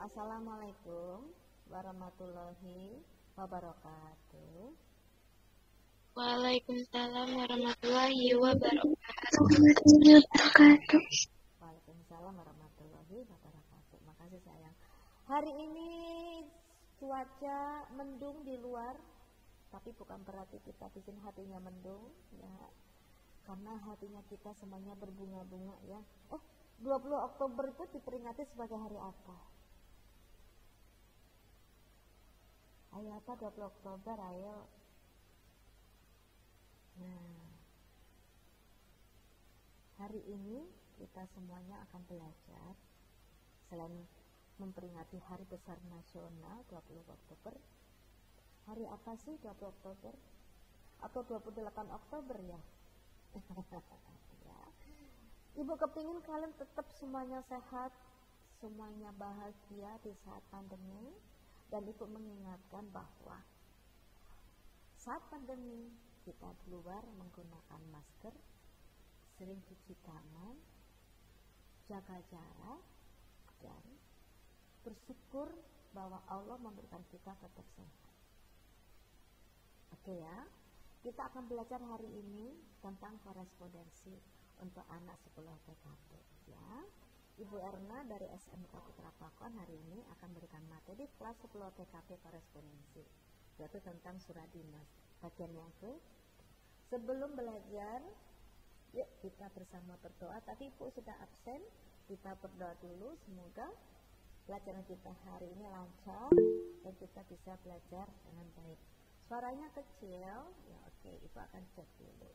Assalamualaikum warahmatullahi wabarakatuh. Waalaikumsalam warahmatullahi wabarakatuh. Waalaikumsalam warahmatullahi wabarakatuh. Makasih sayang. Hari ini cuaca mendung di luar, tapi bukan berarti kita bikin hatinya mendung, ya. Karena hatinya kita semuanya berbunga-bunga, ya. 20 Oktober itu diperingati sebagai hari apa? Ayo apa 20 Oktober, ayo. Nah, hari ini kita semuanya akan belajar selain memperingati hari besar nasional 20 Oktober. Hari apa sih 20 Oktober? Atau 28 Oktober ya? Ya. Ibu kepingin kalian tetap semuanya sehat, semuanya bahagia di saat pandemi. Dan Ibu mengingatkan bahwa saat pandemi kita keluar menggunakan masker, sering cuci tangan, jaga jarak, dan bersyukur bahwa Allah memberikan kita tetap sehat. Oke ya, kita akan belajar hari ini tentang korespondensi untuk anak sekolah TKP ya. Ibu Erna dari SMK Putra Pakon hari ini akan berikan materi kelas 10 TKP korespondensi, yaitu tentang surat dinas. Bagian yang ke sebelum belajar, yuk kita bersama berdoa. Tadi Ibu sudah absen, kita berdoa dulu. Semoga pelajaran kita hari ini lancar dan kita bisa belajar dengan baik. Suaranya kecil, ya oke, Ibu akan cek dulu.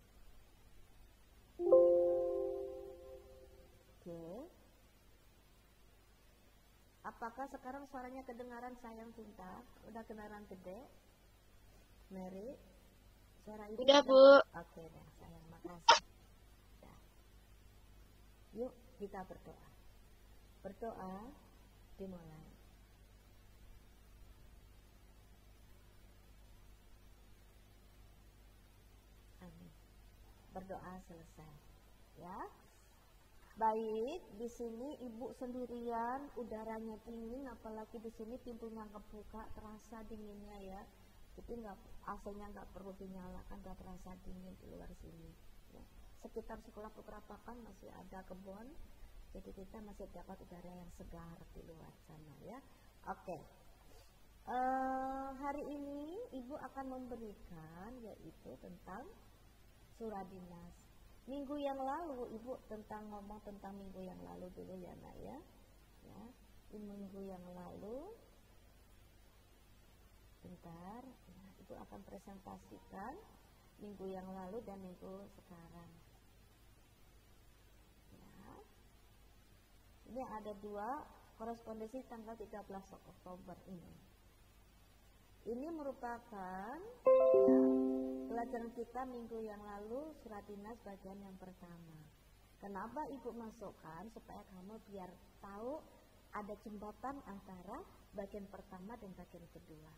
Oke. Apakah sekarang suaranya kedengaran sayang cinta? Udah kedengaran gede? Mary? Suara Ibu Udah, Bu. Oke dah sayang, makasih. Dah. Yuk kita berdoa. Berdoa dimulai. Amin. Berdoa selesai. Ya. Baik, di sini Ibu sendirian, udaranya dingin, apalagi di sini pintunya kebuka, terasa dinginnya ya. Jadi AC-nya nggak perlu dinyalakan, nggak terasa dingin di luar sini. Ya. Sekitar sekolah Putra Pakon masih ada kebun, jadi kita masih dapat udara yang segar di luar sana ya. Oke. Hari ini Ibu akan memberikan yaitu tentang surat dinas. Minggu yang lalu Ibu ngomong tentang minggu yang lalu dulu ya Nak ya. Ya, di minggu yang lalu bentar, ya, Ibu akan presentasikan minggu yang lalu dan minggu sekarang. Ya. Ini ada dua korespondensi tanggal 13 Oktober ini. Ini merupakan ya, pelajaran kita minggu yang lalu surat dinas bagian yang pertama. Kenapa Ibu masukkan? Supaya kamu biar tahu ada jembatan antara bagian pertama dan bagian kedua.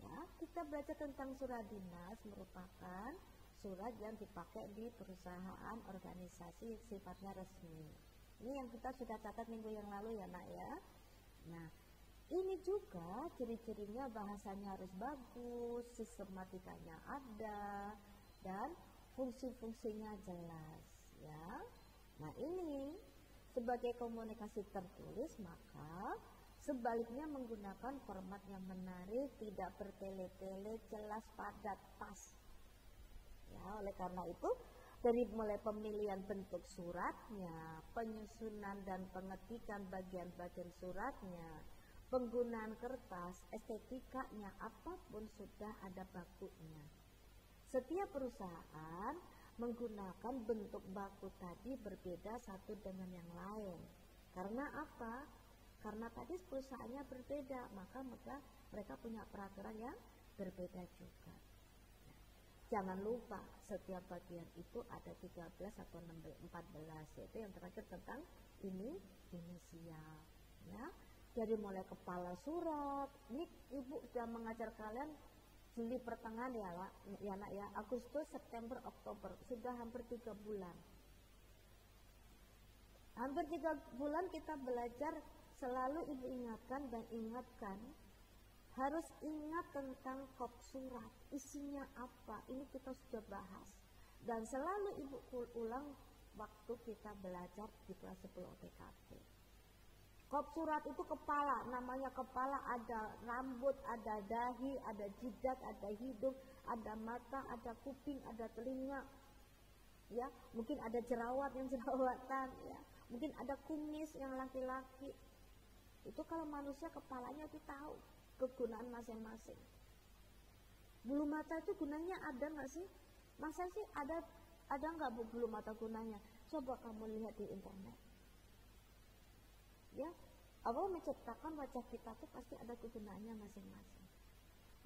Ya, kita belajar tentang surat dinas merupakan surat yang dipakai di perusahaan organisasi sifatnya resmi. Ini yang kita sudah catat minggu yang lalu ya Nak ya. Nah, ini juga ciri-cirinya bahasanya harus bagus, sistematikanya ada, dan fungsi-fungsinya jelas ya. Nah ini sebagai komunikasi tertulis, maka sebaliknya menggunakan format yang menarik, tidak bertele-tele, jelas, padat, pas ya. Oleh karena itu dari mulai pemilihan bentuk suratnya, penyusunan dan pengetikan bagian-bagian suratnya, penggunaan kertas, estetikanya, apapun sudah ada bakunya. Setiap perusahaan menggunakan bentuk baku tadi berbeda satu dengan yang lain. Karena apa? Karena tadi perusahaannya berbeda, maka mereka punya peraturan yang berbeda juga. Jangan lupa setiap bagian itu ada 13 atau 14, yaitu yang terakhir tentang ini inisial ya. Dari mulai kepala surat, ini Ibu sudah mengajar kalian Juli pertengahan ya Nak ya, Agustus, September, Oktober, sudah hampir 3 bulan. Hampir 3 bulan kita belajar selalu ibu ingatkan dan ingatkan, harus ingat tentang kop surat, isinya apa, ini kita sudah bahas. Dan selalu ibu ulang waktu kita belajar di kelas 10 OTKP. Kop surat itu kepala, namanya kepala, ada rambut, ada dahi, ada jidat, ada hidung, ada mata, ada kuping, ada telinga. Ya, mungkin ada jerawat yang jerawatan, ya. Mungkin ada kumis yang laki-laki. Itu kalau manusia kepalanya itu tahu kegunaan masing-masing. Bulu mata itu gunanya ada nggak sih? Masa sih ada nggak bulu mata gunanya? Coba kamu lihat di internet. Ya, Allah menciptakan wajah kita tuh pasti ada kegunaannya masing-masing.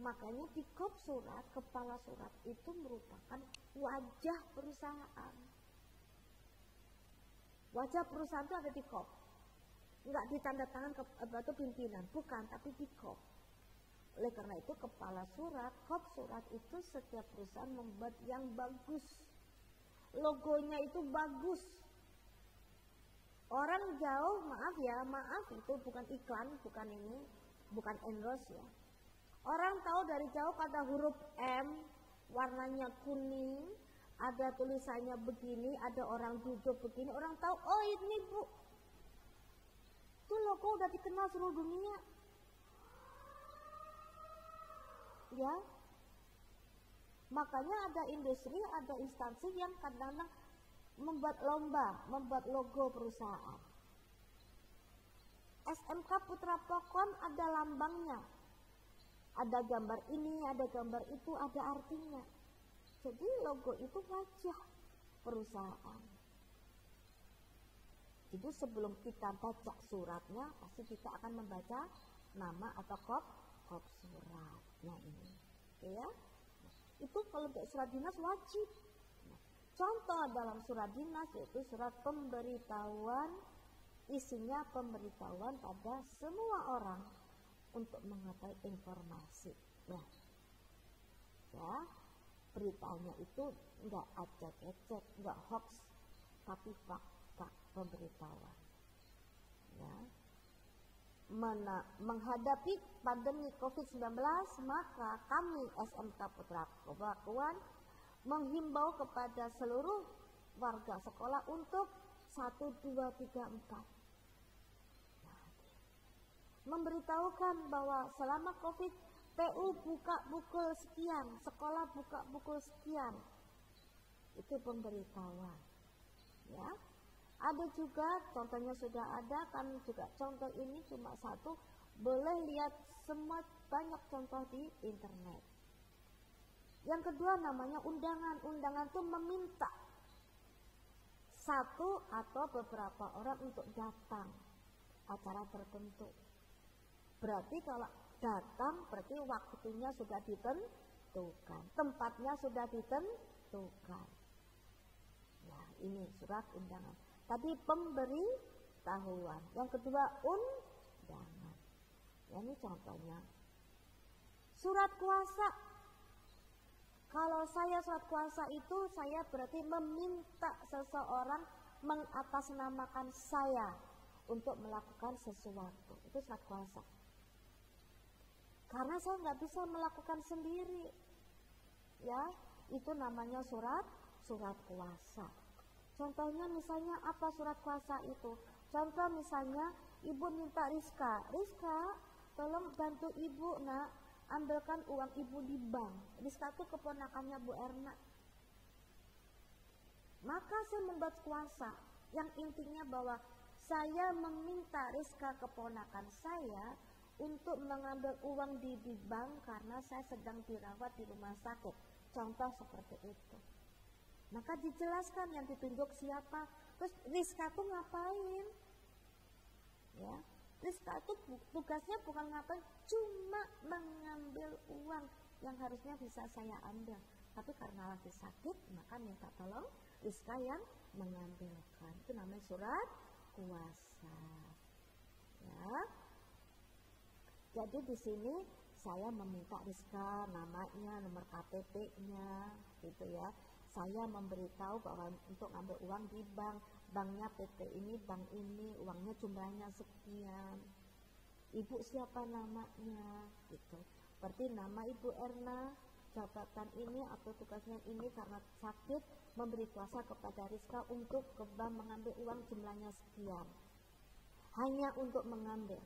Makanya di kop surat, kepala surat itu merupakan wajah perusahaan. Wajah perusahaan itu ada di kop. Enggak di tanda tangan atau pimpinan, bukan, tapi di kop. Oleh karena itu kepala surat, kop surat itu setiap perusahaan membuat yang bagus. Logonya itu bagus. Orang jauh, maaf itu bukan iklan, bukan ini, bukan endorse ya. Orang tahu dari jauh kata huruf M, warnanya kuning, ada tulisannya begini, ada orang duduk begini, orang tahu, oh ini bu, itu logo udah dikenal seluruh dunia. Ya, makanya ada industri, ada instansi yang kadang-kadang membuat lomba, membuat logo perusahaan. SMK Putra Pokon ada lambangnya, ada gambar ini, ada gambar itu, ada artinya. Jadi logo itu wajah perusahaan. Jadi sebelum kita baca suratnya, pasti kita akan membaca nama atau kop surat. Nah ini, oke ya. Itu kalau untuk surat dinas wajib. Contoh dalam surat dinas yaitu surat pemberitahuan, isinya pemberitahuan pada semua orang untuk mengetahui informasi. Nah, ya, beritanya itu enggak acak-acak, enggak hoax, tapi fakta pemberitahuan. Ya. Menghadapi pandemi COVID-19, maka kami SMK Putra Pokon menghimbau kepada seluruh warga sekolah untuk 1, 2, 3, 4. Memberitahukan bahwa selama COVID, PU buka pukul sekian, sekolah buka pukul sekian. Itu pemberitahuan. Ya. Ada juga, contohnya sudah ada, kan juga contoh ini cuma satu, boleh lihat semua banyak contoh di internet. Yang kedua namanya undangan. Undangan itu meminta satu atau beberapa orang untuk datang acara tertentu. Berarti kalau datang berarti waktunya sudah ditentukan, tempatnya sudah ditentukan. Nah ini surat undangan. Tadi pemberitahuan. Yang kedua undangan. Ya, ini contohnya. Surat kuasa. Kalau saya surat kuasa itu saya berarti meminta seseorang mengatasnamakan saya untuk melakukan sesuatu. Itu surat kuasa. Karena saya nggak bisa melakukan sendiri. Ya, itu namanya surat kuasa. Contohnya misalnya apa surat kuasa itu? Contoh misalnya ibu minta Rizka, tolong bantu ibu nak, ambilkan uang ibu di bank. Rizka itu keponakannya Bu Erna. Maka saya membuat kuasa yang intinya bahwa saya meminta Rizka keponakan saya untuk mengambil uang di bank karena saya sedang dirawat di rumah sakit. Contoh seperti itu. Maka dijelaskan yang ditunjuk siapa. Terus Rizka itu ngapain? Ya, Rizka itu tugasnya bukan ngapain, cuma mengambil uang yang harusnya bisa saya ambil. Tapi karena lagi sakit, maka minta tolong Rizka yang mengambilkan. Itu namanya surat kuasa. Ya. Jadi di sini saya meminta Rizka namanya, nomor KTP-nya, gitu ya. Saya memberitahu bahwa untuk ambil uang di bank, banknya PT ini, bank ini, uangnya jumlahnya sekian. Ibu siapa namanya? Gitu. Berarti nama Ibu Erna, jabatan ini atau tugasnya ini karena sakit memberi kuasa kepada Rizka untuk ke bank mengambil uang jumlahnya sekian. Hanya untuk mengambil.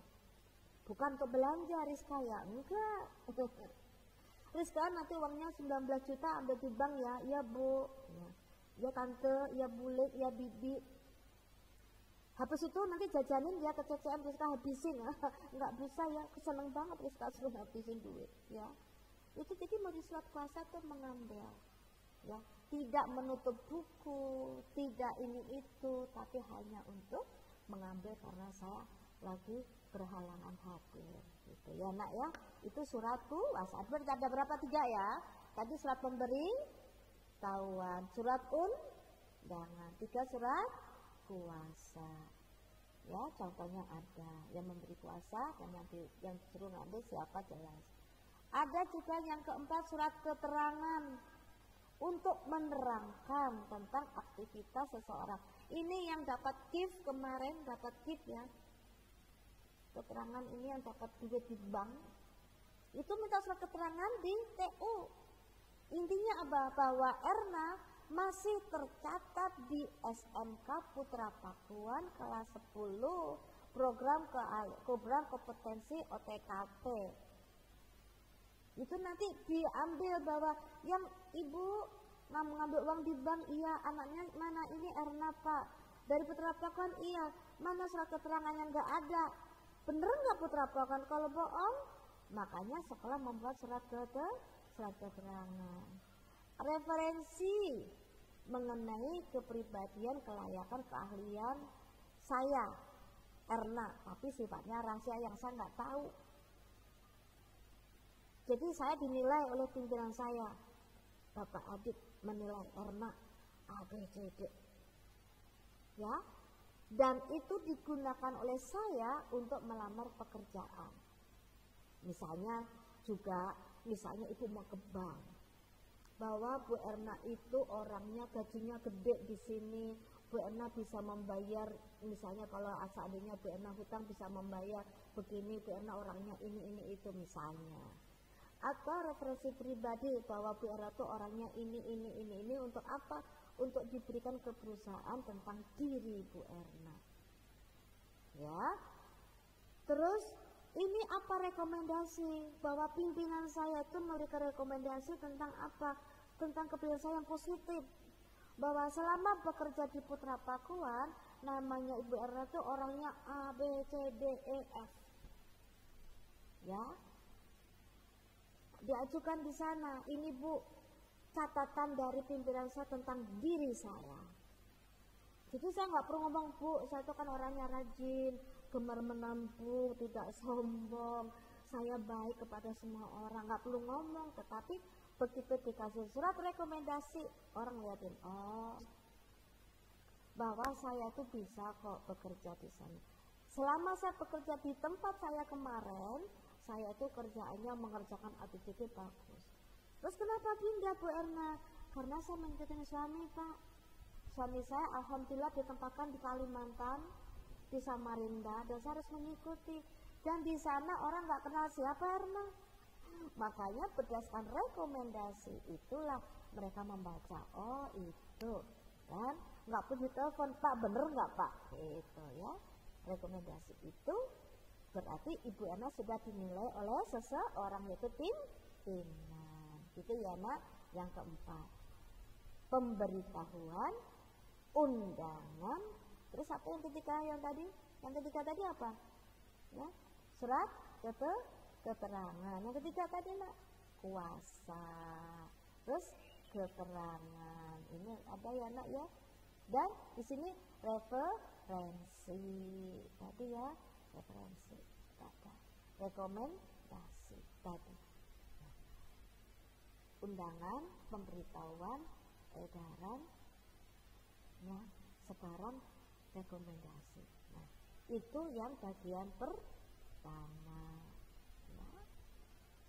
Bukan untuk belanja Rizka ya, enggak. Rizka nanti uangnya 19 juta ambil di bank ya, iya Bu. Ya tante, ya bule, ya bibi. Habis itu nanti jajanin dia ke CCM Rizka habisin ya. Enggak bisa ya, seneng banget Rizka suruh habisin duit ya. Itu jadi mau di surat kuasa itu mengambil ya, tidak menutup buku, tidak ini itu, tapi hanya untuk mengambil karena saya lagi berhalangan hadir gitu ya nak ya. Itu surat kuasa. Ada berapa? 3 ya. Tadi surat pemberi tahuan, surat undangan, 3 surat kuasa ya. Contohnya ada yang memberi kuasa dan yang disuruh ngambil siapa jelas. Ada juga yang keempat surat keterangan untuk menerangkan tentang aktivitas seseorang. Ini yang dapat gift kemarin, dapat gift ya. Keterangan ini yang dapat duit di bank. Itu minta surat keterangan di TU. Intinya apa? Bahwa Erna masih tercatat di SMK Putra Pakuan kelas 10 program kompetensi OTKP. Itu nanti diambil bahwa yang ibu mengambil uang di bank, iya. Anaknya mana? Ini Erna Pak. Dari Putra Pakuan, iya. Mana surat keterangannya? Nggak ada. Bener nggak Putra Pakuan? Kalau bohong, makanya sekolah membuat surat keterangan. Referensi mengenai kepribadian, kelayakan, keahlian saya Erna, tapi sifatnya rahasia yang saya nggak tahu. Jadi saya dinilai oleh pimpinan saya, Bapak Adit menilai Erna ABCD ya, dan itu digunakan oleh saya untuk melamar pekerjaan. Misalnya ibu mau ke bank, bahwa Bu Erna itu orangnya gajinya gede di sini, Bu Erna bisa membayar, misalnya kalau seandainya Bu Erna hutang bisa membayar begini, Bu Erna orangnya ini itu misalnya. Atau referensi pribadi bahwa Bu Erna itu orangnya ini untuk apa? Untuk diberikan ke perusahaan tentang diri Bu Erna. Ya. Terus ini apa rekomendasi? Bahwa pimpinan saya itu memberikan rekomendasi tentang apa? Tentang kepribadian saya yang positif. Bahwa selama bekerja di Putra Pakuan, namanya Ibu Erna itu orangnya A, B, C, D, E, F. Ya. Diajukan di sana, ini Bu, catatan dari pimpinan saya tentang diri saya. Jadi saya nggak perlu ngomong, Bu, saya itu kan orangnya rajin, gemar menampung, tidak sombong, saya baik kepada semua orang, nggak perlu ngomong. Tetapi begitu dikasih surat rekomendasi, orang liatin, oh, bahwa saya itu bisa kok bekerja di sana. Selama saya bekerja di tempat saya kemarin, saya itu kerjaannya mengerjakan ABCD bagus. Terus kenapa pindah Bu Erna? Karena saya mengikuti suami Pak. Suami saya alhamdulillah ditempatkan di Kalimantan, di Samarinda, dan saya harus mengikuti. Dan di sana orang nggak kenal siapa Erna. Makanya berdasarkan rekomendasi itulah mereka membaca, oh itu. Dan nggak perlu ditelepon, Pak bener nggak Pak? Itu ya. Rekomendasi itu berarti Ibu Erna sudah dinilai oleh seseorang, yaitu pimpinan. Itu ya nak. Yang keempat, pemberitahuan, undangan. Terus apa yang ketiga yang tadi? Yang ketiga tadi apa? Ya, surat keterangan. Yang ketiga tadi nak, kuasa. Terus keterangan. Ini ada ya nak ya. Dan di sini referensi. Tadi ya. Referensi kata rekomendasi tadi, undangan, pemberitahuan, edaran, ya sekarang rekomendasi. Nah itu yang bagian pertama ya.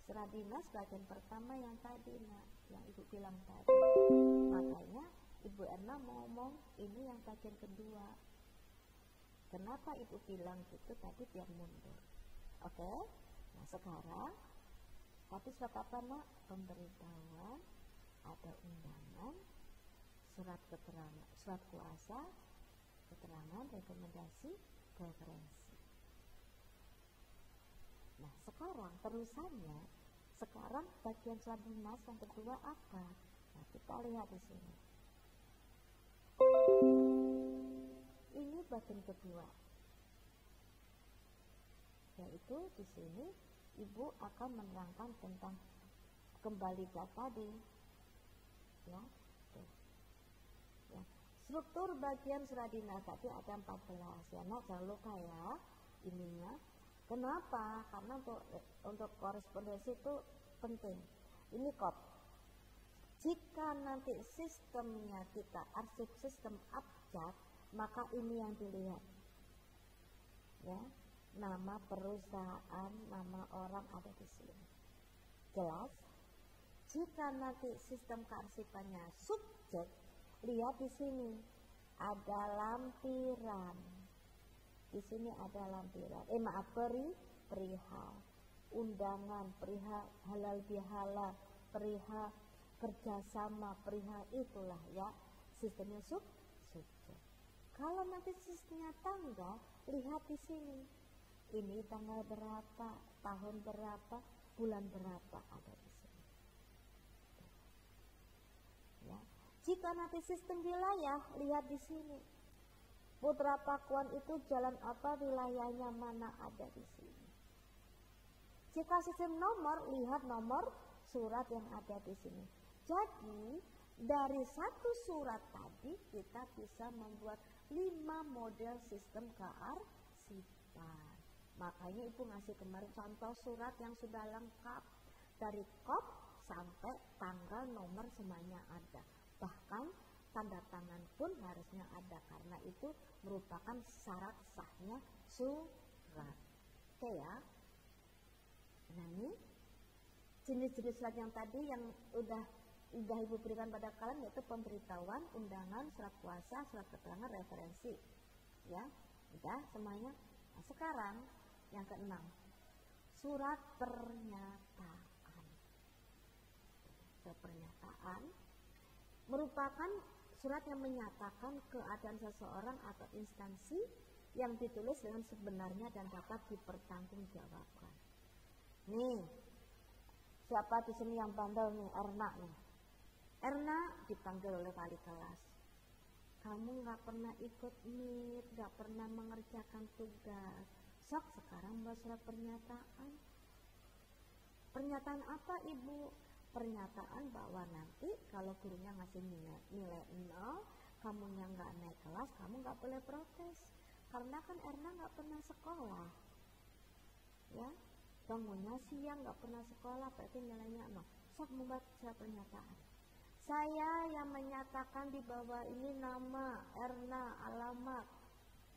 Surat dinas bagian pertama yang tadi nak, yang ibu bilang tadi. Makanya Ibu Erna mau ngomong ini yang bagian kedua. Kenapa ibu bilang gitu tadi biar mundur. Oke? Nah sekarang tapi surat apa nak? Pemberitahuan, ada undangan, surat keterangan, surat kuasa, keterangan, rekomendasi, preferensi. Nah sekarang terusannya, sekarang bagian surat dinas yang kedua apa? Nah kita lihat di sini. Ini bagian kedua, yaitu di sini ibu akan menerangkan tentang kembali ke tadi, ya. Tuh. Ya. Struktur bagian surat dinas tadi ada 14, ya nak jangan lupa ya ininya. Kenapa? Karena untuk korespondensi itu penting. Ini kop. Jika nanti sistemnya kita arsip sistem abjad, maka ini yang dilihat, ya, nama perusahaan, nama orang ada di sini. Jelas? Jika nanti sistem kearsipannya subjek, lihat di sini ada lampiran. Di sini ada lampiran. Perihal, undangan, perihal halal bihalal, perihal kerjasama, perihal itulah ya sistemnya subjek. Kalau nanti sistemnya tanggal, lihat di sini. Ini tanggal berapa, tahun berapa, bulan berapa ada di sini. Ya. Jika nanti sistem wilayah, lihat di sini. Putra Pakuan itu jalan apa, wilayahnya mana ada di sini. Jika sistem nomor, lihat nomor surat yang ada di sini. Jadi dari satu surat tadi kita bisa membuat 5 model sistem kearsipan. Makanya ibu ngasih kemarin contoh surat yang sudah lengkap dari kop sampai tanggal nomor semuanya ada. Bahkan tanda tangan pun harusnya ada karena itu merupakan syarat sahnya surat. Oke ya. Nah ini jenis-jenis surat yang tadi yang udah ibu berikan pada kalian yaitu pemberitahuan, undangan, surat kuasa, surat keterangan, referensi. Ya, udah semuanya. Nah, sekarang yang keenam, surat pernyataan. Surat pernyataan merupakan surat yang menyatakan keadaan seseorang atau instansi yang ditulis dengan sebenarnya dan dapat dipertanggungjawabkan. Nih, siapa di sini yang bandel nih? Erna nih. Erna dipanggil oleh wali kelas. Kamu nggak pernah ikut meet, nggak pernah mengerjakan tugas. Sok sekarang buat surat pernyataan. Pernyataan apa ibu? Pernyataan bahwa nanti kalau gurunya ngasih nilai 0, kamunya nggak naik kelas, kamu nggak boleh protes. Karena kan Erna nggak pernah sekolah, ya. Bangunnya siang nggak pernah sekolah, berarti nilainya 0. Sok membuat surat pernyataan. Saya yang menyatakan di bawah ini nama, Erna, alamat,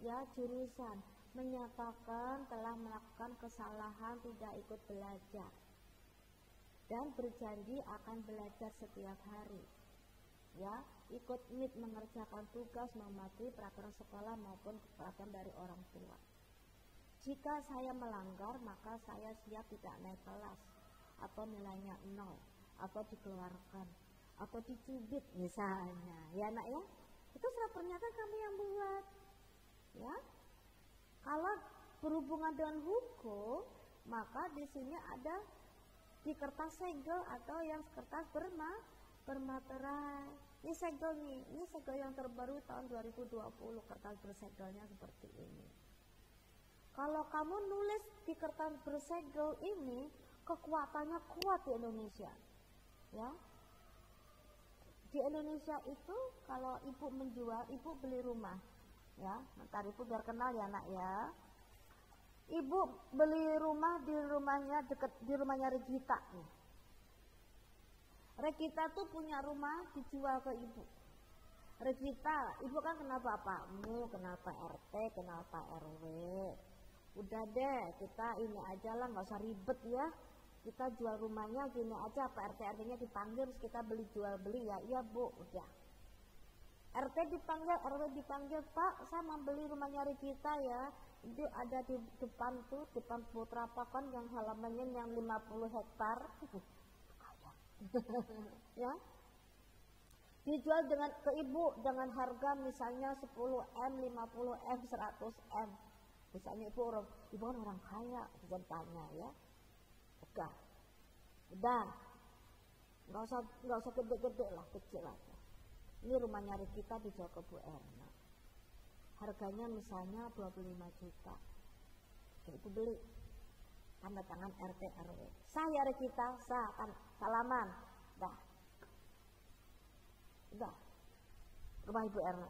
ya jurusan, menyatakan telah melakukan kesalahan tidak ikut belajar dan berjanji akan belajar setiap hari, ya ikut meet mengerjakan tugas, mematuhi peraturan sekolah maupun peraturan dari orang tua. Jika saya melanggar maka saya siap tidak naik kelas atau nilainya 0 atau dikeluarkan atau dicubit misalnya, ya nak ya, itu surat pernyataan kami yang buat, ya. Kalau berhubungan dengan hukum, maka di sini ada di kertas segel atau yang kertas bermaterai. Ini segel nih, ini segel yang terbaru tahun 2020, kertas bersegelnya seperti ini. Kalau kamu nulis di kertas bersegel ini, kekuatannya kuat di Indonesia, ya. Di Indonesia itu kalau ibu menjual, ibu beli rumah, ya. Ntar ibu biar kenal ya nak ya. Ibu beli rumah di rumahnya dekat di rumahnya Regita nih. Regita tuh punya rumah dijual ke ibu. Regita, ibu kan kenal bapakmu, kenal Pak RT, kenal Pak RW. Udah deh, kita ini aja lah, nggak usah ribet ya. Kita jual rumahnya gini aja, Pak RT RT-nya dipanggil, terus kita beli jual beli ya. Iya bu, udah. RT dipanggil, RW dipanggil, Pak, saya mau beli rumahnya Rikita ya. Itu ada di depan tuh, depan Putra Pakon yang halamannya yang 50 hektar. Ya. Dijual dengan ke ibu dengan harga misalnya 10M, 50M, 100M. Misalnya ibu kan orang kaya, bukan tanya ya. Udah. Nggak usah gede-gede lah, kecil aja. Ini rumahnya Rikita dijual ke Bu Erna. Harganya misalnya 25 juta. Ibu beli. Tanda tangan RT RW. Saya Rikita, sah, kan salaman. Udah. Rumah Ibu Erna.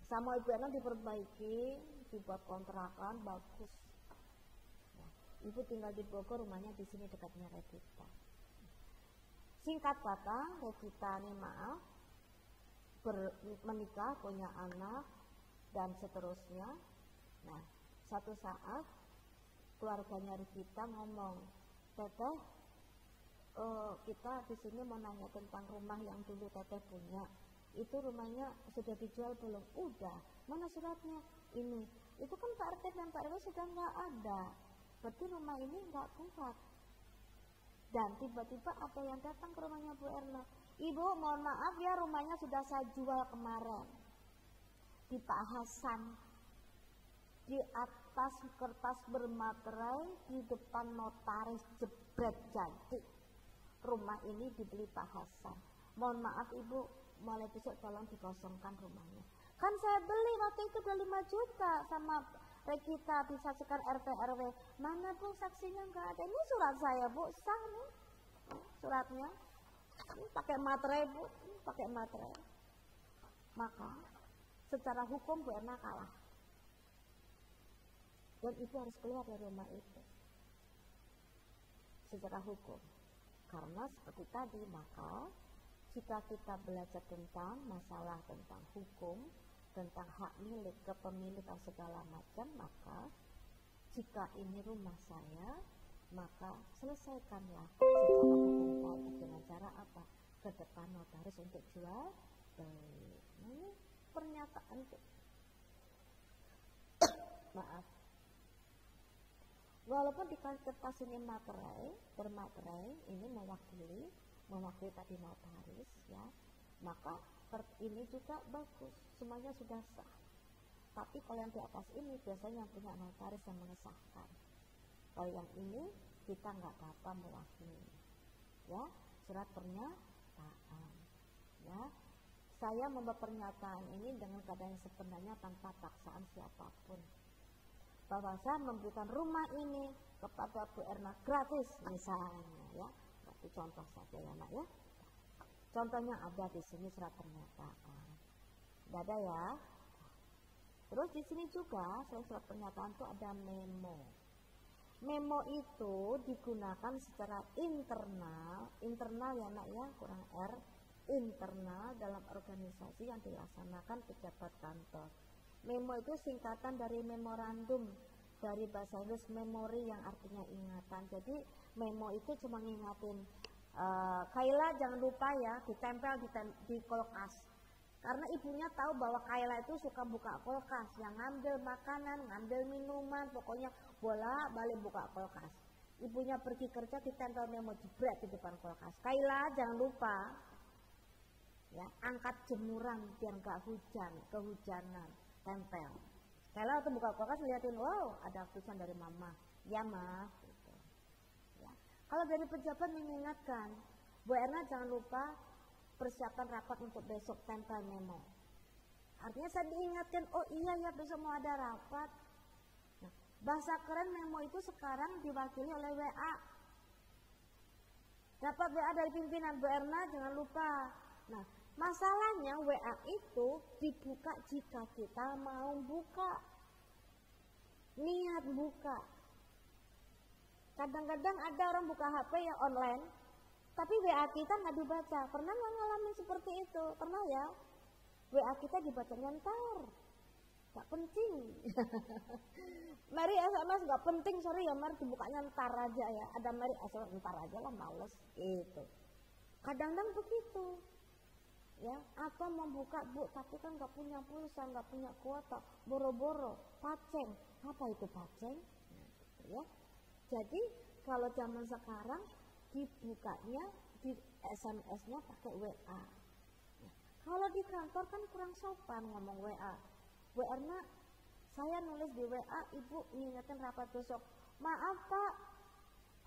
Sama Ibu Erna diperbaiki, dibuat kontrakan bagus. Nah, Ibu tinggal di Bogor, rumahnya di sini dekatnya Rikita. Singkat kata, Rikita ini menikah, punya anak, dan seterusnya. Nah, satu saat keluarganya Rikita ngomong, Teteh, kita di sini mau nanya tentang rumah yang dulu Teteh punya. Itu rumahnya sudah dijual belum? Udah. Mana suratnya? Ini. Itu kan Pak RT dan Pak RW sudah nggak ada. Berarti rumah ini nggak kuat. Dan tiba-tiba ada yang datang ke rumahnya Bu Erna. Ibu, mohon maaf ya, rumahnya sudah saya jual kemarin. Di Pak Hasan. Di atas kertas bermaterai, di depan notaris, jebret jadi. Rumah ini dibeli Pak Hasan. Mohon maaf Ibu, mulai besok tolong dikosongkan rumahnya. Kan saya beli waktu itu udah 5 juta sama Rikita, disaksikan RT RW. Mana Bu saksinya nggak ada? Ini surat saya Bu, sah nih suratnya. Ini pakai materai Bu, pakai materai. Maka secara hukum Bu Erna kalah. Dan ibu harus keluar dari rumah itu. Secara hukum. Karena seperti tadi, maka jika kita belajar tentang masalah tentang hukum, tentang hak milik, kepemilikan segala macam, maka jika ini rumah saya, maka selesaikanlah secara hukum tadi dengan cara apa? Ke depan notaris untuk jual beli. Ini pernyataan maaf. Walaupun di kertas ini bermaterai, ini mewakili tadi notaris ya, maka ini juga bagus, semuanya sudah sah. Tapi kalau yang di atas ini biasanya yang punya notaris yang mengesahkan. Kalau yang ini kita nggak apa-apa mewakili, ya, surat pernyataan. Ya, saya membuat pernyataan ini dengan keadaan sebenarnya tanpa paksaan siapapun. Bahwa saya memberikan rumah ini kepada Bu Erna gratis misalnya ya. Itu contoh saja ya Nak ya. Contohnya ada di sini surat pernyataan. Tidak ada ya. Terus di sini juga surat pernyataan itu ada memo. Memo itu digunakan secara internal ya Nak ya, kurang R, internal dalam organisasi yang dilaksanakan pejabat kantor. Memo itu singkatan dari memorandum, dari bahasa Inggris memory yang artinya ingatan. Jadi memo itu cuma ngingatin, Kayla jangan lupa ya ditempel di kulkas. Karena ibunya tahu bahwa Kayla itu suka buka kulkas, yang ngambil makanan, ngambil minuman, pokoknya bolak-balik buka kulkas. Ibunya pergi kerja ditempel memo jebret di depan kulkas. Kayla jangan lupa ya angkat jemuran biar nggak kehujanan. Tempel. Kalau waktu buka kulkas liatin, wow ada tulisan dari mama, ya Ma. Gitu. Ya. Kalau dari pejabat mengingatkan, Bu Erna jangan lupa persiapan rapat untuk besok, tempel memo. Artinya saya diingatkan, oh iya ya besok mau ada rapat. Nah, bahasa keren memo itu sekarang diwakili oleh WA. Dapat WA dari pimpinan Bu Erna jangan lupa. Nah, masalahnya WA itu dibuka jika kita mau buka, niat buka. Kadang-kadang ada orang buka HP yang online, tapi WA kita nggak dibaca. Pernah nggak ngalamin seperti itu? Pernah ya? WA kita dibaca ntar, nggak penting. Mari SMS nggak penting, sorry ya, mari dibukanya ntar aja ya. Ada mari SMS ntar aja lah, males. Itu. Kadang-kadang begitu. ya, atau membuka Bu tapi kan nggak punya pulsa, nggak punya kuota, boro-boro paceng. Apa itu paceng? Nah, gitu ya. Jadi kalau zaman sekarang dibukanya di SMS-nya pakai WA. Nah, kalau di kantor kan kurang sopan ngomong WA. WA-nya saya nulis di WA, Ibu ngingetin rapat besok. Maaf Pak,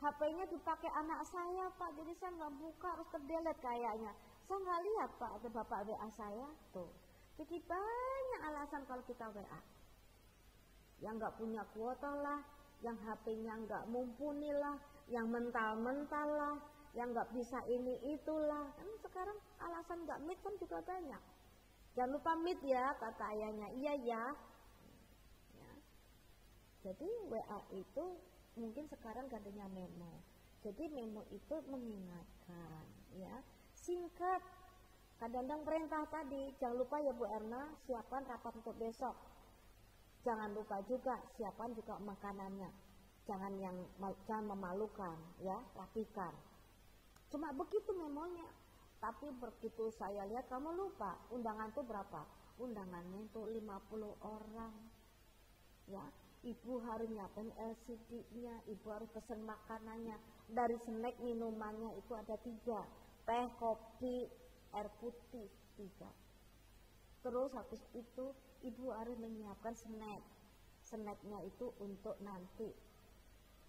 HP-nya dipakai anak saya Pak, jadi saya nggak buka, harus terdelete kayaknya. Saya nggak lihat Pak, ada Bapak WA saya tuh. Jadi banyak alasan kalau kita WA. Yang nggak punya kuota lah, yang HP-nya nggak mumpuni lah, yang mental-mental lah, yang nggak bisa ini itulah. Kan sekarang alasan nggak meet kan juga banyak. Jangan lupa meet ya, kata ayahnya. Iya ya. Jadi WA itu mungkin sekarang gantinya memo. Jadi memo itu mengingatkan, ya, singkat. Kadang-kadang perintah tadi, jangan lupa ya Bu Erna, siapkan rapat untuk besok. Jangan lupa juga siapkan juga makanannya. Jangan memalukan, ya, rapikan. Cuma begitu memonya. Tapi begitu saya lihat kamu lupa, undangan itu berapa? Undangannya itu 50 orang. Ya. Ibu harus nyiapin LCD-nya, ibu harus pesen makanannya. Dari snack minumannya itu ada 3, teh, kopi, air putih 3. Terus habis itu ibu harus menyiapkan snack. Snacknya itu untuk nanti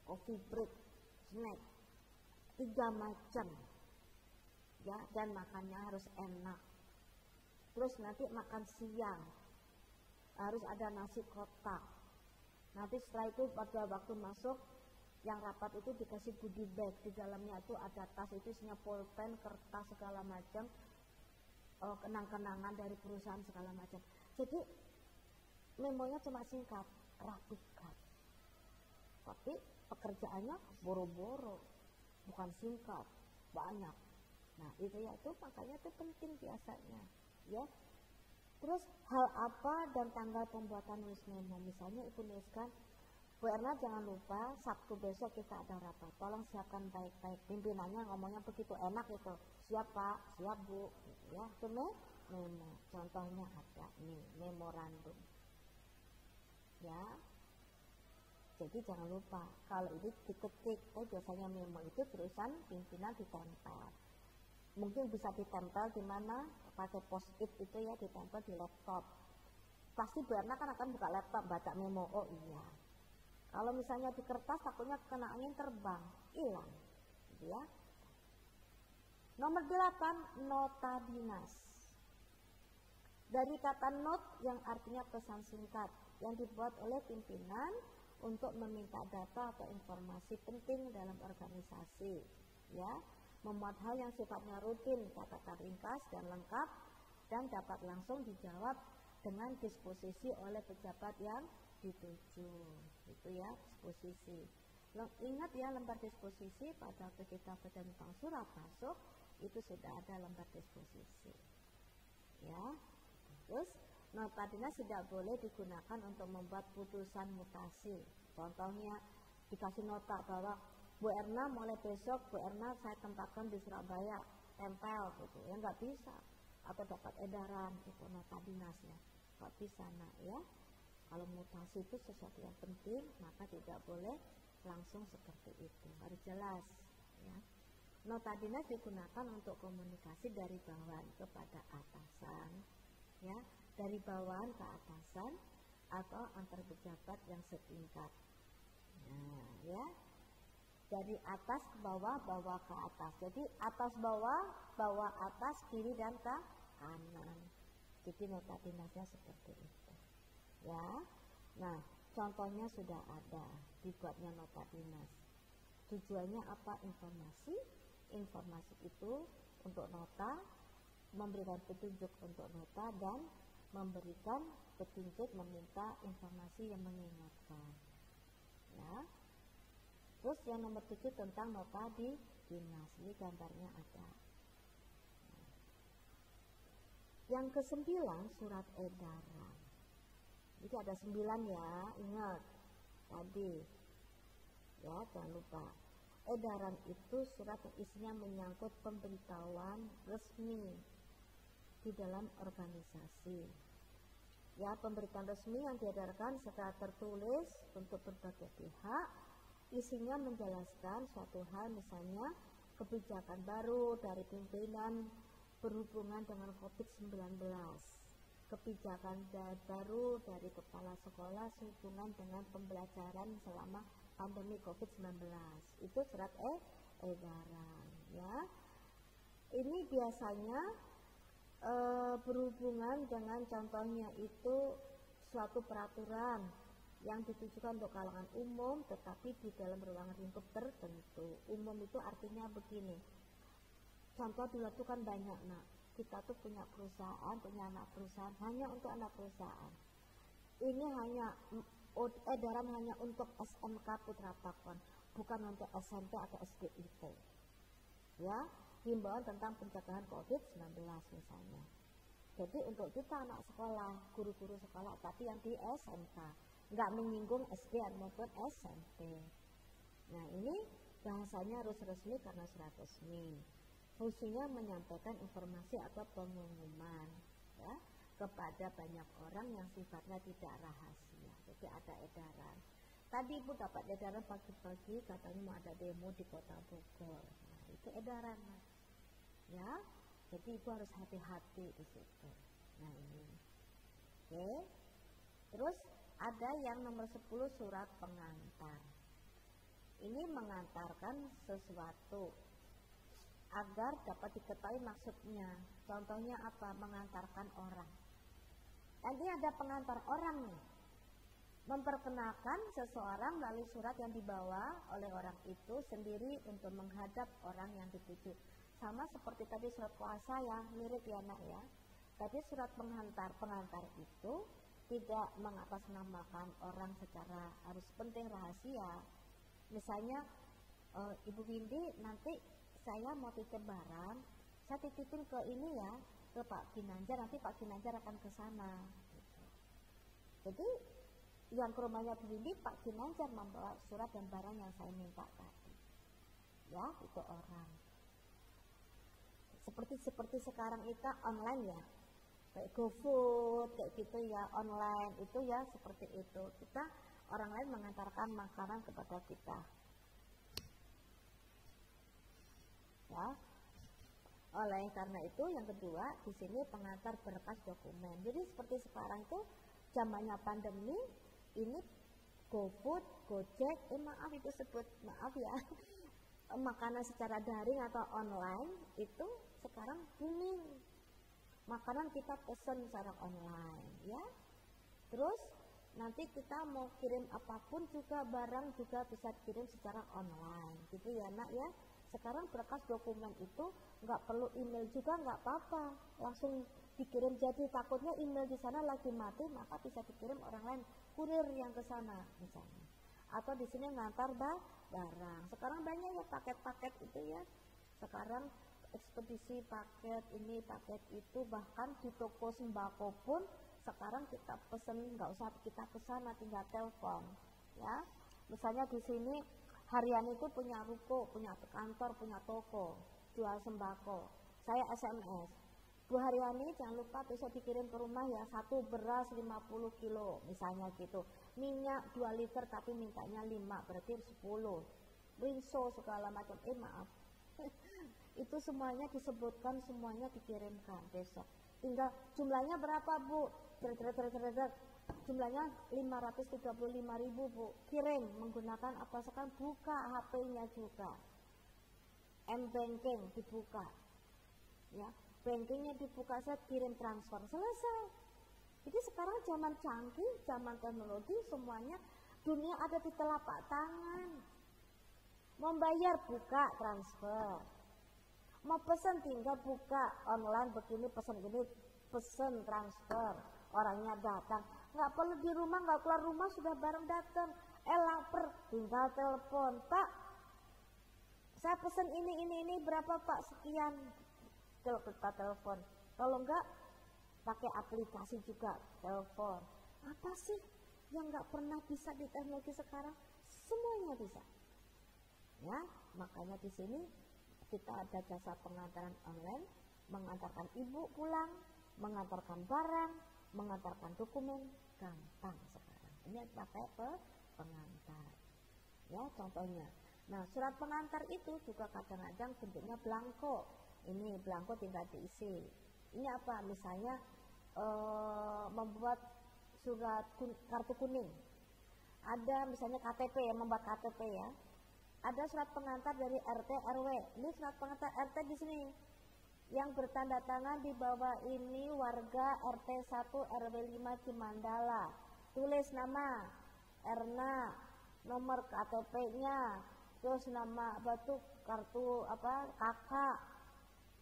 coffee break, snack 3 macam. Ya, dan makannya harus enak. Terus nanti makan siang harus ada nasi kotak. Nanti setelah itu pada waktu masuk yang rapat itu dikasih goodie bag, di dalamnya itu ada tas, itu isinya pulpen, kertas segala macam, kenang-kenangan dari perusahaan segala macam. Jadi memonya cuma singkat, rapikan. Tapi pekerjaannya boro-boro, bukan singkat, banyak. Nah itu ya, itu makanya itu penting biasanya, ya. Terus hal apa dan tanggal pembuatan nulis memo, misalnya ibu nuliskan, Bu Erna jangan lupa Sabtu besok kita ada rapat, tolong siapkan baik-baik. Pimpinannya ngomongnya begitu enak itu, siap Pak, siap Bu, ya itu memo. Contohnya ada nih, memorandum, ya. Jadi jangan lupa kalau itu diketik, biasanya memo itu tulisan pimpinan ditempel. Mungkin bisa ditempel di mana, pakai post-it itu ya, ditempel di laptop. Pasti Bu Erna kan akan buka laptop, baca memo, oh iya. Kalau misalnya di kertas takutnya kena angin terbang, hilang, gitu ya. Nomor 8, nota dinas. Dari kata note yang artinya pesan singkat yang dibuat oleh pimpinan untuk meminta data atau informasi penting dalam organisasi, ya. Memuat hal yang sifatnya rutin, catatan ringkas dan lengkap, dan dapat langsung dijawab dengan disposisi oleh pejabat yang dituju. Itu ya, disposisi. Ingat ya, lembar disposisi pada waktu kita baca tentang surat masuk, itu sudah ada lembar disposisi. Ya, terus nota dinas tidak boleh digunakan untuk membuat putusan mutasi. Contohnya dikasih nota bahwa Bu Erna mulai besok Bu Erna saya tempatkan di Surabaya, tempel gitu ya, nggak bisa. Atau dapat edaran itu nota dinasnya, nggak bisa. Nah ya, kalau mutasi itu sesuatu yang penting, maka tidak boleh langsung seperti itu, harus jelas ya. Nota dinas digunakan untuk komunikasi dari bawahan kepada atasan, ya, dari bawahan ke atasan atau antar pejabat yang setingkat. Nah ya, dari atas ke bawah, bawah ke atas. Jadi atas bawah, bawah atas, kiri dan ke kanan. Jadi nota dinasnya seperti itu. Ya. Nah, contohnya sudah ada dibuatnya nota dinas. Tujuannya apa? Informasi. Informasi itu untuk nota, memberikan petunjuk untuk nota, dan memberikan petunjuk meminta informasi yang mengingatkan. Ya. Terus yang nomor 7 tentang nota di dinas, ini gambarnya ada. Yang ke-9 surat edaran. Jadi ada 9 ya, ingat tadi. Ya, jangan lupa. Edaran itu surat yang isinya menyangkut pemberitahuan resmi di dalam organisasi. Ya, pemberitaan resmi yang diedarkan secara tertulis untuk berbagai pihak, isinya menjelaskan suatu hal, misalnya kebijakan baru dari pimpinan berhubungan dengan COVID-19, kebijakan baru dari kepala sekolah sehubungan dengan pembelajaran selama pandemi COVID-19. Itu surat edaran, ya. Ini biasanya berhubungan dengan contohnya itu suatu peraturan yang ditujukan untuk kalangan umum tetapi di dalam ruang lingkup tertentu. Umum itu artinya begini, contoh dulu itu kan banyak, nak, kita tuh punya perusahaan, punya anak perusahaan, hanya untuk anak perusahaan. Ini hanya edaran hanya untuk SMK Putra Pakon, bukan untuk SMP atau SDIT, ya. Himbauan tentang pencegahan COVID-19 misalnya. Jadi untuk kita anak sekolah, guru-guru sekolah, tapi yang di SMK, nggak menyinggung SD maupun SMP. Nah, ini bahasanya harus resmi karena surat resmi. Fungsinya menyampaikan informasi atau pengumuman, ya, kepada banyak orang yang sifatnya tidak rahasia. Jadi ada edaran. Tadi Ibu dapat edaran pagi-pagi katanya mau ada demo di Kota Bogor. Nah, itu edaran, ya. Jadi Ibu harus hati-hati di situ. Nah, ini. Oke. Terus ada yang nomor 10, surat pengantar. Ini mengantarkan sesuatu agar dapat diketahui maksudnya. Contohnya apa? Mengantarkan orang. Nanti ada pengantar orang nih, memperkenalkan seseorang melalui surat yang dibawa oleh orang itu sendiri untuk menghadap orang yang dituju. Sama seperti tadi surat kuasa ya, mirip ya, nak, ya. Tapi surat pengantar itu tidak mengatasnamakan orang secara harus penting rahasia. Misalnya Ibu Windy, nanti saya mau titip barang, saya titipin ke ini ya, ke Pak Ginanjar, nanti Pak Ginanjar akan ke sana. Gitu. Jadi yang ke rumahnya Bu Windy, Pak Ginanjar membawa surat dan barang yang saya minta tadi. Ya, itu orang. Seperti sekarang itu online ya, kayak GoFood, kayak gitu ya, online itu ya seperti itu. Kita orang lain mengantarkan makanan kepada kita. Ya. Oleh karena itu yang kedua di sini pengantar berkas dokumen. Jadi seperti sekarang itu zamannya pandemi, ini GoFood, Gojek, maaf itu sebut maaf ya, makanan secara daring atau online itu sekarang booming. Makanan kita pesan secara online, ya. Terus nanti kita mau kirim apapun juga, barang juga bisa kirim secara online, gitu ya, nak, ya. Sekarang berkas dokumen itu nggak perlu email juga, nggak apa-apa, langsung dikirim. Jadi takutnya email di sana lagi mati, maka bisa dikirim orang lain, kurir yang ke sana misalnya. Atau di sini ngantar barang. Sekarang banyak ya paket-paket itu ya. Sekarang ekspedisi paket ini, paket itu, bahkan di toko sembako pun sekarang kita pesen, nggak usah kita ke sana, tinggal telepon, ya. Misalnya di sini Harian itu punya ruko, punya kantor, punya toko, jual sembako. Saya SMS, Bu Haryani jangan lupa besok dikirim ke rumah ya, 1 beras 50 kilo misalnya gitu. Minyak 2 liter tapi mintanya 5, berarti 10. Rinso segala macam, maaf. Itu semuanya disebutkan, semuanya dikirimkan besok. Tinggal jumlahnya berapa Bu? Jumlahnya 535.000 Bu. Kirim menggunakan apa? Sekarang buka HP-nya juga. M-Banking dibuka. Ya, bankingnya dibuka, saya kirim transfer, selesai. Jadi sekarang zaman canggih, zaman teknologi, semuanya dunia ada di telapak tangan. Mau bayar buka transfer. Mau pesan tinggal buka online begini, pesan gini, pesan transfer, orangnya datang. Nggak perlu di rumah, nggak keluar rumah sudah bareng datang. Lapar, tinggal telepon, Pak. Saya pesan ini berapa Pak? Sekian. Kita telepon. Kalau enggak pakai aplikasi juga telepon. Apa sih yang nggak pernah bisa di teknologi sekarang? Semuanya bisa. Ya, makanya di sini kita ada jasa pengantaran online, mengantarkan ibu pulang, mengantarkan barang, mengantarkan dokumen, gampang sekarang. Ini pakai pengantar. Ya, contohnya. Nah, surat pengantar itu juga kadang-kadang bentuknya blanko. Ini blanko tinggal diisi. Ini apa? Misalnya membuat surat kartu kuning. Ada misalnya KTP ya, membuat KTP ya. Ada surat pengantar dari RT RW. Ini surat pengantar RT di sini. Yang bertanda tangan di bawah ini warga RT 1 RW 5 Cimandala. Tulis nama Erna, nomor KTP-nya, terus nama batu kartu kakak.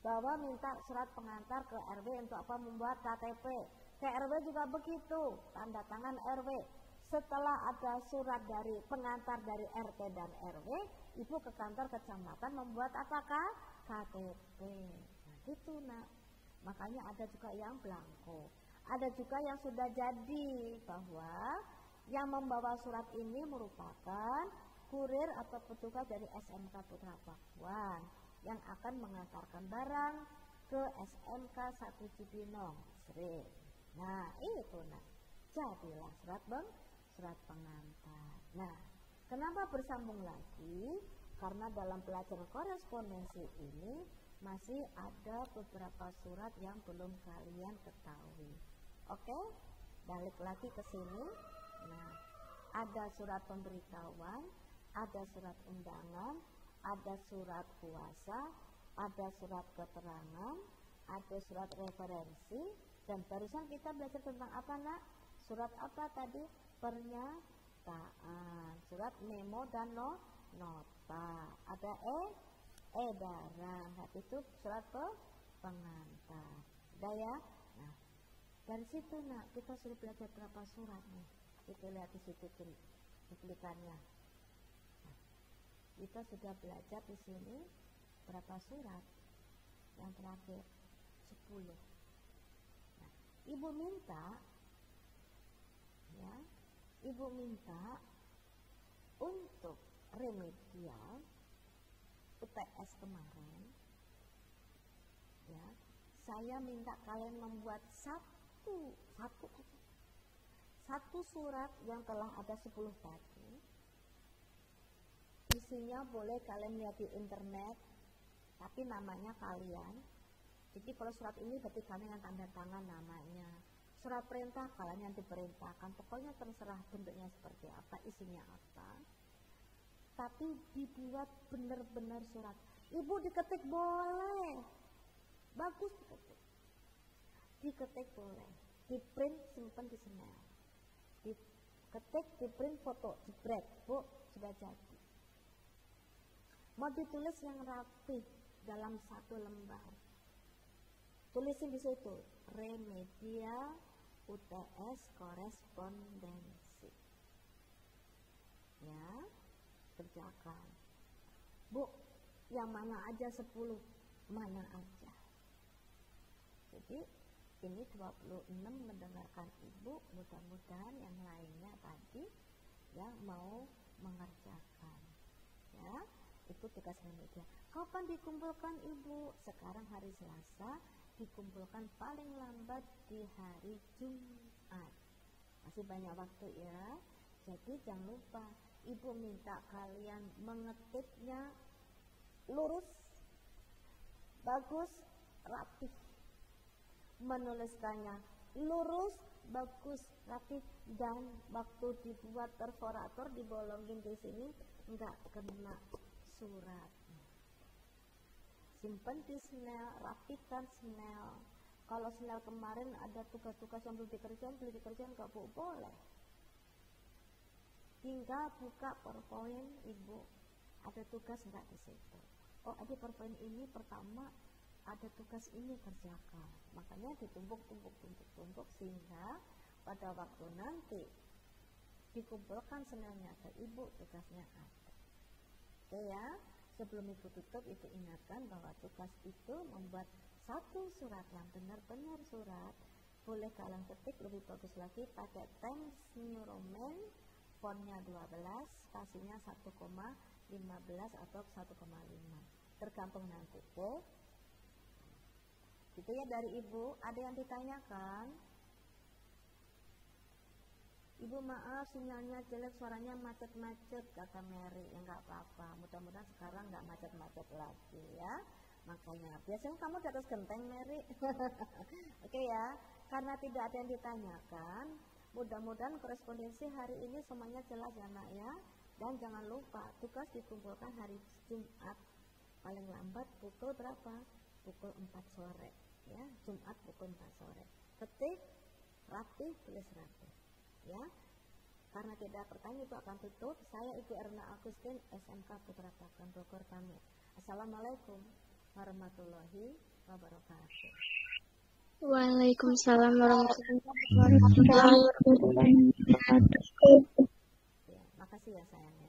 Bahwa minta surat pengantar ke RW untuk apa? Membuat KTP. Ke RW juga begitu, tanda tangan RW. Setelah ada surat dari pengantar dari RT dan RW, ibu ke kantor kecamatan membuat apakah? KTP. Nah, itu nak. Makanya ada juga yang blanko. Ada juga yang sudah jadi, bahwa yang membawa surat ini merupakan kurir atau petugas dari SMK Putra Pakuan yang akan mengantarkan barang ke SMK 1 Cibinong, Sri. Nah, itu nak. Jadilah surat pengantar. Nah, kenapa bersambung lagi? Karena dalam pelajaran korespondensi ini masih ada beberapa surat yang belum kalian ketahui. Oke, balik lagi ke sini. Nah, ada surat pemberitahuan, ada surat undangan, ada surat kuasa, ada surat keterangan, ada surat referensi, dan barusan kita belajar tentang apa nak? Surat apa tadi? Pernyataan, surat memo dan nota. Ada edaran, itu surat pengantar. Udah ya? Nah, dari situ nak kita sudah belajar berapa surat nih? Kita lihat di situ cuplikannya. Nah, kita sudah belajar di sini berapa surat? Yang terakhir 10. Nah, ibu minta untuk remedial UTS kemarin, ya, saya minta kalian membuat satu surat yang telah ada 10 tadi. Isinya boleh kalian lihat di internet, tapi namanya kalian. Jadi kalau surat ini berarti kalian yang tanda tangan namanya. Surat perintah kalian yang diperintahkan. Pokoknya terserah bentuknya seperti apa, isinya apa. Tapi dibuat benar-benar surat. Ibu diketik boleh. Bagus diketik. Diketik boleh. Di print simpan di snell. Diketik, di print foto, jebret. Bu, sudah jadi. Mau ditulis yang rapi dalam satu lembar. Tulisin di situ remedial UTS korespondensi. Ya, kerjakan. Bu, yang mana aja 10, mana aja. Jadi ini 26 mendengarkan ibu, mudah-mudahan yang lainnya tadi yang mau mengerjakan. Ya, itu tugas remedial. Kapan dikumpulkan ibu? Sekarang hari Selasa, dikumpulkan paling lambat di hari Jumat. Masih banyak waktu ya. Jadi jangan lupa, ibu minta kalian mengetiknya lurus, bagus, rapi. Menuliskannya lurus, bagus, rapi, dan waktu dibuat perforator dibolongin di sini enggak kena surat. Simpan di snell, rapikan snell. Kalau snell kemarin ada tugas-tugas yang belum dikerjain enggak boleh. Tinggal buka PowerPoint ibu, ada tugas enggak di situ. Oh, ada PowerPoint ini pertama ada tugas ini kerjakan. Makanya ditumpuk sehingga pada waktu nanti dikumpulkan snellnya ke ibu, tugasnya ada. Oke ya. Sebelum ibu tutup, ibu ingatkan bahwa tugas itu membuat satu surat yang benar-benar surat. Boleh kalian ketik lebih bagus lagi pakai Times New Roman, fontnya 12, spasinya 1,15 atau 1,5. Tergantung nanti. Oke. Gitu ya dari Ibu. Ada yang ditanyakan? Ibu maaf sinyalnya jelek, suaranya macet-macet, kata Mary. Ya nggak apa-apa, mudah-mudahan sekarang nggak macet-macet lagi ya. Makanya biasanya kamu di atas genteng, Mary. Oke ya, karena tidak ada yang ditanyakan, mudah-mudahan korespondensi hari ini semuanya jelas ya nak ya. Dan jangan lupa tugas dikumpulkan hari Jumat paling lambat pukul berapa? Pukul 4 sore ya, Jumat pukul 4 sore. Ketik, rapi, tulis rapi ya. Karena tidak pertanyaan itu akan tutup. Saya Ibu Erna Agustin, SMK Putra Pakan Bogor pamit. Assalamualaikum warahmatullahi wabarakatuh. Waalaikumsalam warahmatullahi wabarakatuh. Ya, makasih ya sayang.